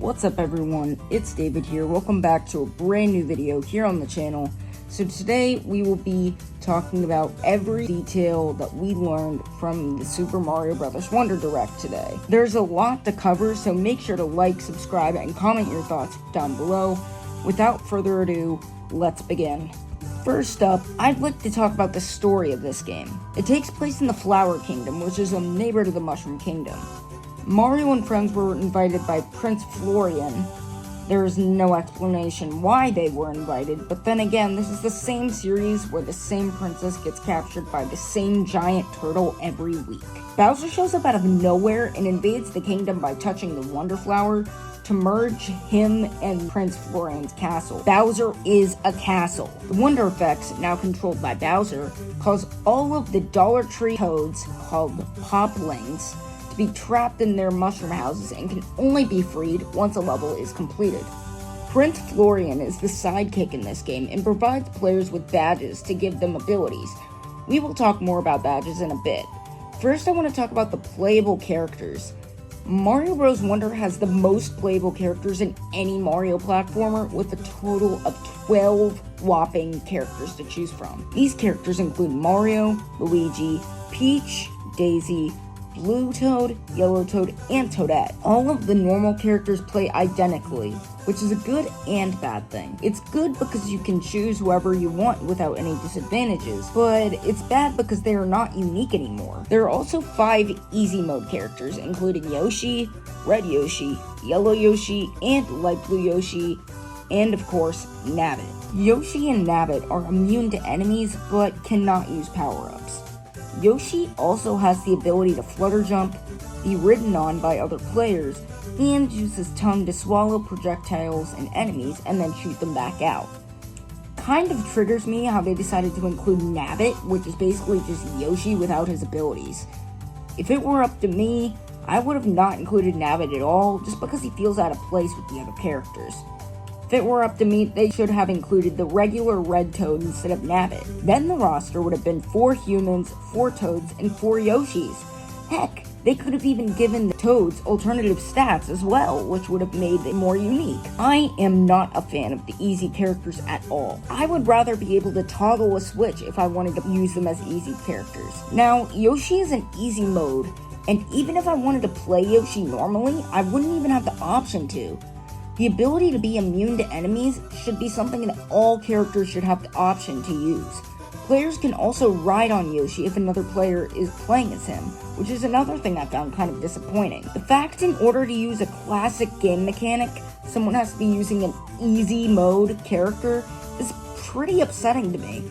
What's up everyone, it's David here. Welcome back to a brand new video here on the channel. So today we will be talking about every detail that we learned from the Super Mario Bros. Wonder Direct today. There's a lot to cover, so make sure to like, subscribe, and comment your thoughts down below. Without further ado, let's begin. First up, I'd like to talk about the story of this game. It takes place in the Flower Kingdom, which is a neighbor to the Mushroom Kingdom. Mario and friends were invited by Prince Florian. There is no explanation why they were invited, but then again, this is the same series where the same princess gets captured by the same giant turtle every week. Bowser shows up out of nowhere and invades the kingdom by touching the Wonder Flower to merge him and Prince Florian's castle. Bowser is a castle. The Wonder Effects, now controlled by Bowser, cause all of the Dollar Tree toads, called Poplings, be trapped in their mushroom houses and can only be freed once a level is completed. Prince Florian is the sidekick in this game and provides players with badges to give them abilities. We will talk more about badges in a bit. First, I want to talk about the playable characters. Mario Bros. Wonder has the most playable characters in any Mario platformer, with a total of 12 whopping characters to choose from. These characters include Mario, Luigi, Peach, Daisy, Blue Toad, Yellow Toad, and Toadette. All of the normal characters play identically, which is a good and bad thing. It's good because you can choose whoever you want without any disadvantages, but it's bad because they are not unique anymore. There are also 5 easy mode characters, including Yoshi, Red Yoshi, Yellow Yoshi, and Light Blue Yoshi, and of course, Nabbit. Yoshi and Nabbit are immune to enemies, but cannot use power-ups. Yoshi also has the ability to flutter jump, be ridden on by other players, and use his tongue to swallow projectiles and enemies and then shoot them back out. Kind of triggers me how they decided to include Nabbit, which is basically just Yoshi without his abilities. If it were up to me, I would have not included Nabbit at all, just because he feels out of place with the other characters. If it were up to me, they should have included the regular Red Toad instead of Nabbit. Then the roster would have been 4 humans, 4 Toads, and 4 Yoshis. Heck, they could have even given the Toads alternative stats as well, which would have made it more unique. I am not a fan of the easy characters at all. I would rather be able to toggle a switch if I wanted to use them as easy characters. Now, Yoshi is an easy mode, and even if I wanted to play Yoshi normally, I wouldn't even have the option to. The ability to be immune to enemies should be something that all characters should have the option to use. Players can also ride on Yoshi if another player is playing as him, which is another thing I found kind of disappointing. The fact in order to use a classic game mechanic, someone has to be using an easy mode character is pretty upsetting to me.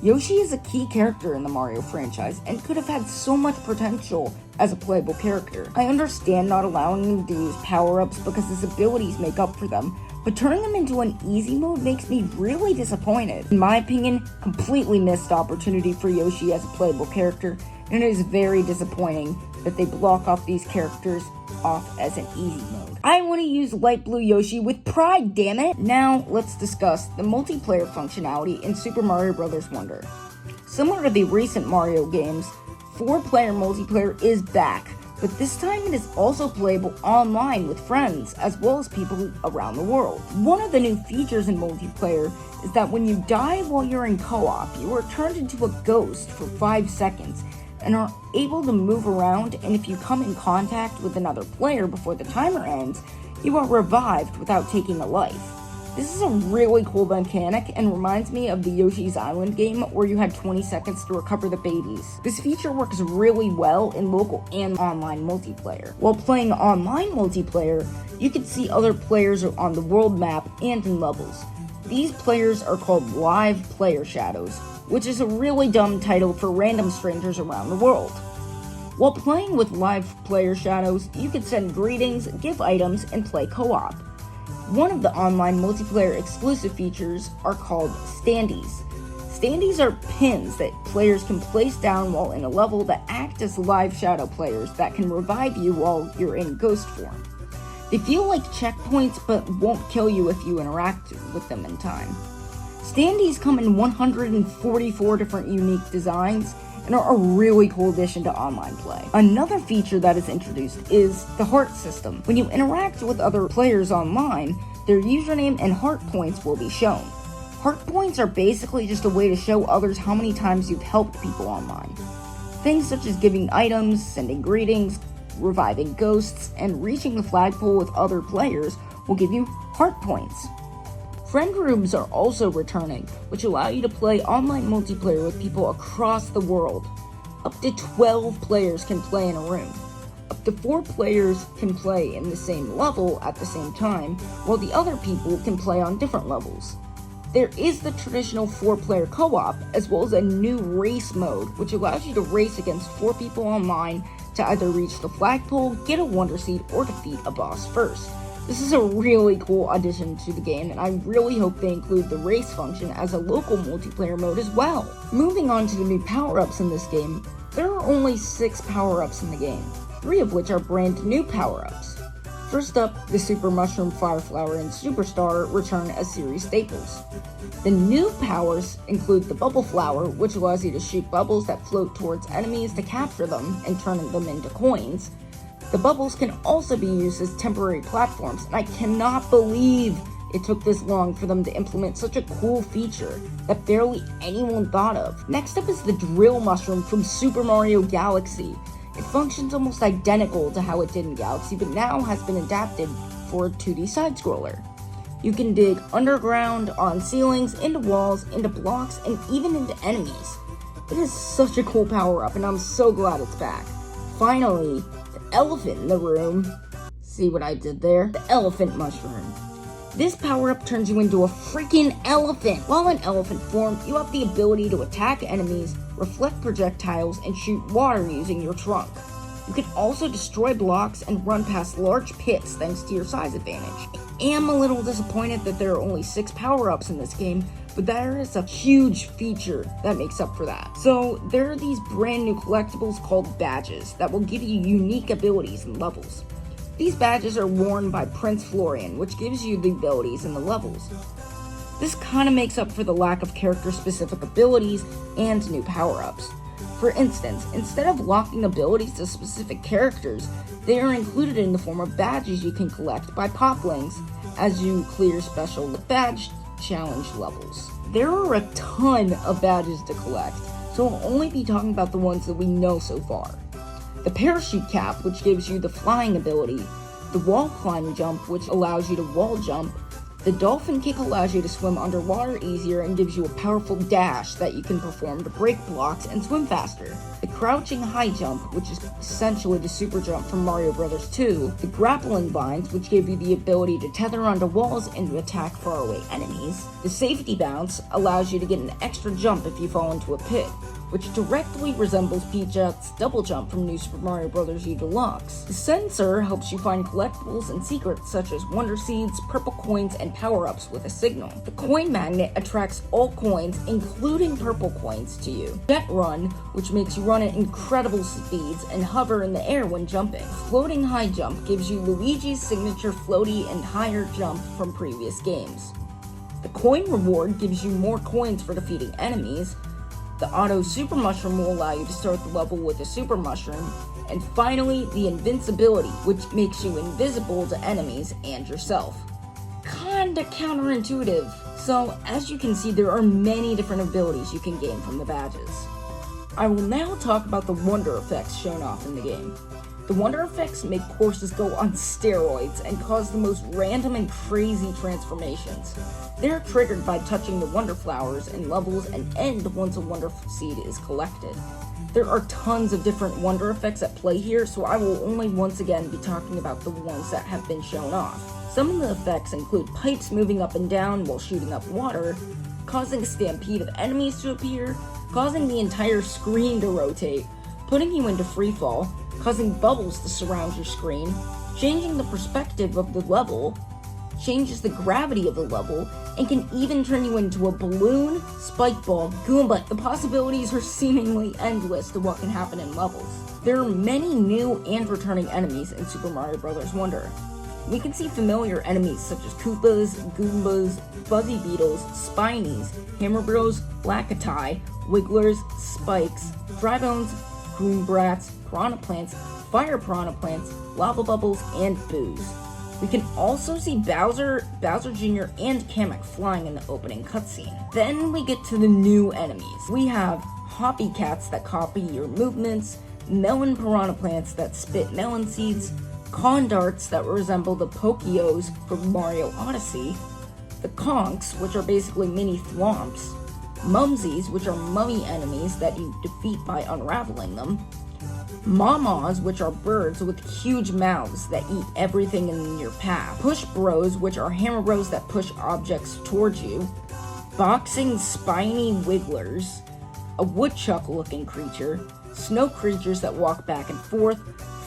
Yoshi is a key character in the Mario franchise and could have had so much potential as a playable character. I understand not allowing him to use power-ups because his abilities make up for them, but turning him into an easy mode makes me really disappointed. In my opinion, completely missed opportunity for Yoshi as a playable character, and it is very disappointing that they block off these characters off as an easy mode. I want to use Light Blue Yoshi with pride, damn it! Now, let's discuss the multiplayer functionality in Super Mario Bros. Wonder. Similar to the recent Mario games, 4-player multiplayer is back, but this time it is also playable online with friends, as well as people around the world. One of the new features in multiplayer is that when you die while you're in co-op, you are turned into a ghost for 5 seconds, and are able to move around, and if you come in contact with another player before the timer ends, you are revived without taking a life. This is a really cool mechanic and reminds me of the Yoshi's Island game where you had 20 seconds to recover the babies. This feature works really well in local and online multiplayer. While playing online multiplayer, you can see other players on the world map and in levels. These players are called live player shadows, which is a really dumb title for random strangers around the world. While playing with live player shadows, you can send greetings, give items, and play co-op. One of the online multiplayer exclusive features are called standees. Standees are pins that players can place down while in a level that act as live shadow players that can revive you while you're in ghost form. They feel like checkpoints but won't kill you if you interact with them in time. Standees come in 144 different unique designs, and are a really cool addition to online play. Another feature that is introduced is the heart system. When you interact with other players online, their username and heart points will be shown. Heart points are basically just a way to show others how many times you've helped people online. Things such as giving items, sending greetings, reviving ghosts, and reaching the flagpole with other players will give you heart points. Friend rooms are also returning, which allow you to play online multiplayer with people across the world. Up to 12 players can play in a room. Up to 4 players can play in the same level at the same time, while the other people can play on different levels. There is the traditional 4-player co-op, as well as a new race mode, which allows you to race against 4 people online to either reach the flagpole, get a Wonder Seed, or defeat a boss first. This is a really cool addition to the game, and I really hope they include the race function as a local multiplayer mode as well. Moving on to the new power-ups in this game, there are only 6 power-ups in the game, 3 of which are brand new power-ups. First up, the Super Mushroom, Fire Flower, and Superstar return as series staples. The new powers include the Bubble Flower, which allows you to shoot bubbles that float towards enemies to capture them and turn them into coins. The bubbles can also be used as temporary platforms, and I cannot believe it took this long for them to implement such a cool feature that barely anyone thought of. Next up is the Drill Mushroom from Super Mario Galaxy. It functions almost identical to how it did in Galaxy, but now has been adapted for a 2D side-scroller. You can dig underground, on ceilings, into walls, into blocks, and even into enemies. It is such a cool power-up, and I'm so glad it's back. Finally, the elephant in the room. See what I did there? The Elephant Mushroom. This power-up turns you into a freaking elephant. While in elephant form, you have the ability to attack enemies, reflect projectiles, and shoot water using your trunk. You can also destroy blocks and run past large pits thanks to your size advantage. I am a little disappointed that there are only 6 power-ups in this game, but there is a huge feature that makes up for that. So there are these brand new collectibles called badges that will give you unique abilities and levels. These badges are worn by Prince Florian, which gives you the abilities in the levels. This kind of makes up for the lack of character-specific abilities and new power-ups. For instance, instead of locking abilities to specific characters, they are included in the form of badges you can collect by poplings as you clear special badge challenge levels. There are a ton of badges to collect, so I'll only be talking about the ones that we know so far. The Parachute Cap, which gives you the flying ability, the Wall Climb Jump, which allows you to wall jump, the Dolphin Kick allows you to swim underwater easier and gives you a powerful dash that you can perform to break blocks and swim faster. The Crouching High Jump, which is essentially the super jump from Mario Bros. 2. The Grappling Vines, which give you the ability to tether onto walls and to attack faraway enemies. The Safety Bounce allows you to get an extra jump if you fall into a pit, which directly resembles Peach's double jump from New Super Mario Bros. U Deluxe. The Sensor helps you find collectibles and secrets such as Wonder Seeds, purple coins, and power-ups with a signal. The Coin Magnet attracts all coins, including purple coins, to you. Jet Run, which makes you run at incredible speeds and hover in the air when jumping. Floating High Jump gives you Luigi's signature floaty and higher jump from previous games. The Coin Reward gives you more coins for defeating enemies. The Auto Super Mushroom will allow you to start the level with a Super Mushroom. And finally, the Invincibility, which makes you invisible to enemies and yourself. Kinda counterintuitive. So, as you can see, there are many different abilities you can gain from the badges. I will now talk about the Wonder Effects shown off in the game. The Wonder Effects make courses go on steroids and cause the most random and crazy transformations. They're triggered by touching the Wonder Flowers in levels and end once a Wonder Seed is collected. There are tons of different Wonder Effects at play here, so I will only once again be talking about the ones that have been shown off. Some of the effects include pipes moving up and down while shooting up water, causing a stampede of enemies to appear, causing the entire screen to rotate, putting you into freefall, causing bubbles to surround your screen, changing the perspective of the level, changes the gravity of the level, and can even turn you into a balloon, spike ball, Goomba. The possibilities are seemingly endless to what can happen in levels. There are many new and returning enemies in Super Mario Bros. Wonder. We can see familiar enemies such as Koopas, Goombas, Fuzzy Beetles, Spinies, Hammer Bros, Blackatai, Wigglers, Spikes, Drybones, Goombrats, Piranha Plants, Fire Piranha Plants, Lava Bubbles, and Boos. We can also see Bowser, Bowser Jr., and Kamek flying in the opening cutscene. Then we get to the new enemies. We have Hoppy Cats that copy your movements, Melon Piranha Plants that spit melon seeds, Condarts that resemble the Pokeos from Mario Odyssey, the Conks, which are basically mini Thwomps, Mumsies, which are mummy enemies that you defeat by unraveling them, Mamas, which are birds with huge mouths that eat everything in your path, Push Bros, which are hammer bros that push objects towards you, Boxing Spiny Wigglers, a woodchuck-looking creature, snow creatures that walk back and forth,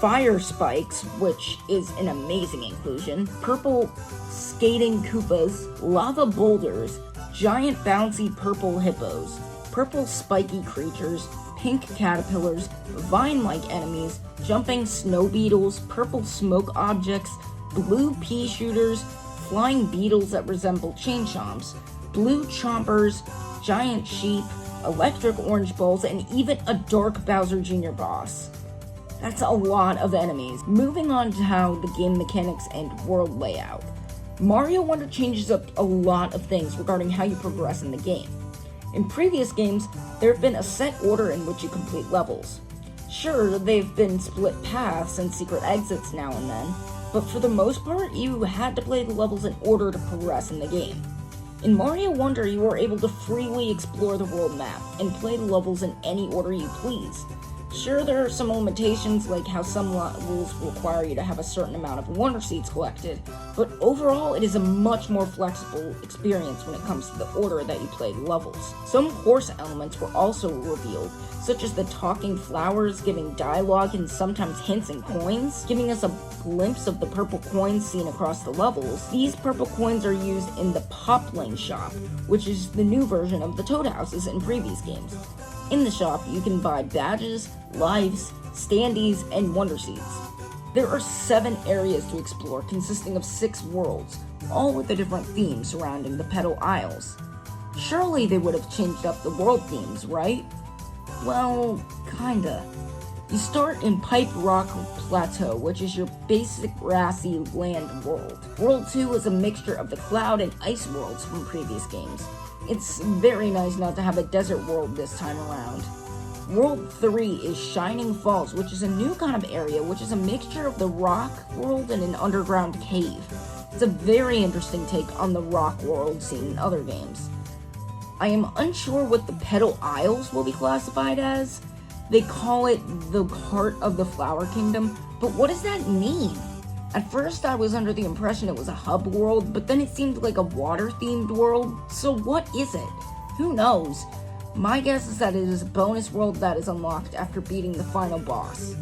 Fire Spikes, which is an amazing inclusion, purple skating Koopas, lava boulders, giant bouncy purple hippos, purple spiky creatures, pink caterpillars, vine-like enemies, jumping snow beetles, purple smoke objects, blue pea shooters, flying beetles that resemble chain chomps, blue chompers, giant sheep, electric orange balls, and even a dark Bowser Jr. boss. That's a lot of enemies. Moving on to how the game mechanics and world layout. Mario Wonder changes up a lot of things regarding how you progress in the game. In previous games, there have been a set order in which you complete levels. Sure, they've been split paths and secret exits now and then, but for the most part, you had to play the levels in order to progress in the game. In Mario Wonder, you were able to freely explore the world map and play the levels in any order you please. Sure, there are some limitations, like how some levels require you to have a certain amount of Wonder Seeds collected, but overall it is a much more flexible experience when it comes to the order that you play the levels. Some course elements were also revealed, such as the talking flowers giving dialogue and sometimes hints and coins, giving us a glimpse of the purple coins seen across the levels. These purple coins are used in the Popling shop, which is the new version of the Toad Houses in previous games. In the shop, you can buy badges, lives, standees, and Wonder Seeds. There are 7 areas to explore consisting of 6 worlds, all with a different theme surrounding the Petal Isles. Surely they would have changed up the world themes, right? Well, kinda. You start in Pipe Rock Plateau, which is your basic grassy land world. World 2 is a mixture of the cloud and ice worlds from previous games. It's very nice not to have a desert world this time around. World 3 is Shining Falls, which is a new kind of area, which is a mixture of the rock world and an underground cave. It's a very interesting take on the rock world seen in other games. I am unsure what the Petal Isles will be classified as. They call it the Heart of the Flower Kingdom, but what does that mean? At first I was under the impression it was a hub world, but then it seemed like a water-themed world, so what is it? Who knows? My guess is that it is a bonus world that is unlocked after beating the final boss.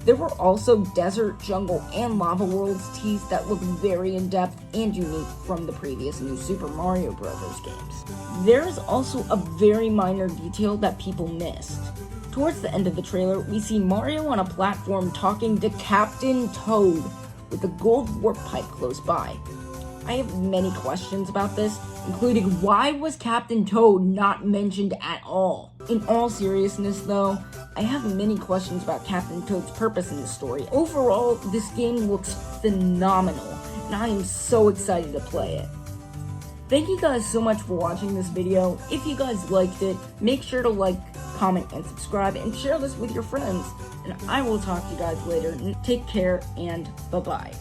There were also desert, jungle, and lava worlds teased that look very in-depth and unique from the previous New Super Mario Bros. Games. There is also a very minor detail that people missed. Towards the end of the trailer, we see Mario on a platform talking to Captain Toad, with a gold warp pipe close by. I have many questions about this, including why was Captain Toad not mentioned at all? In all seriousness though, I have many questions about Captain Toad's purpose in this story. Overall, this game looks phenomenal, and I am so excited to play it. Thank you guys so much for watching this video. If you guys liked it, make sure to like, comment, and subscribe, and share this with your friends. And I will talk to you guys later. Take care, and bye-bye.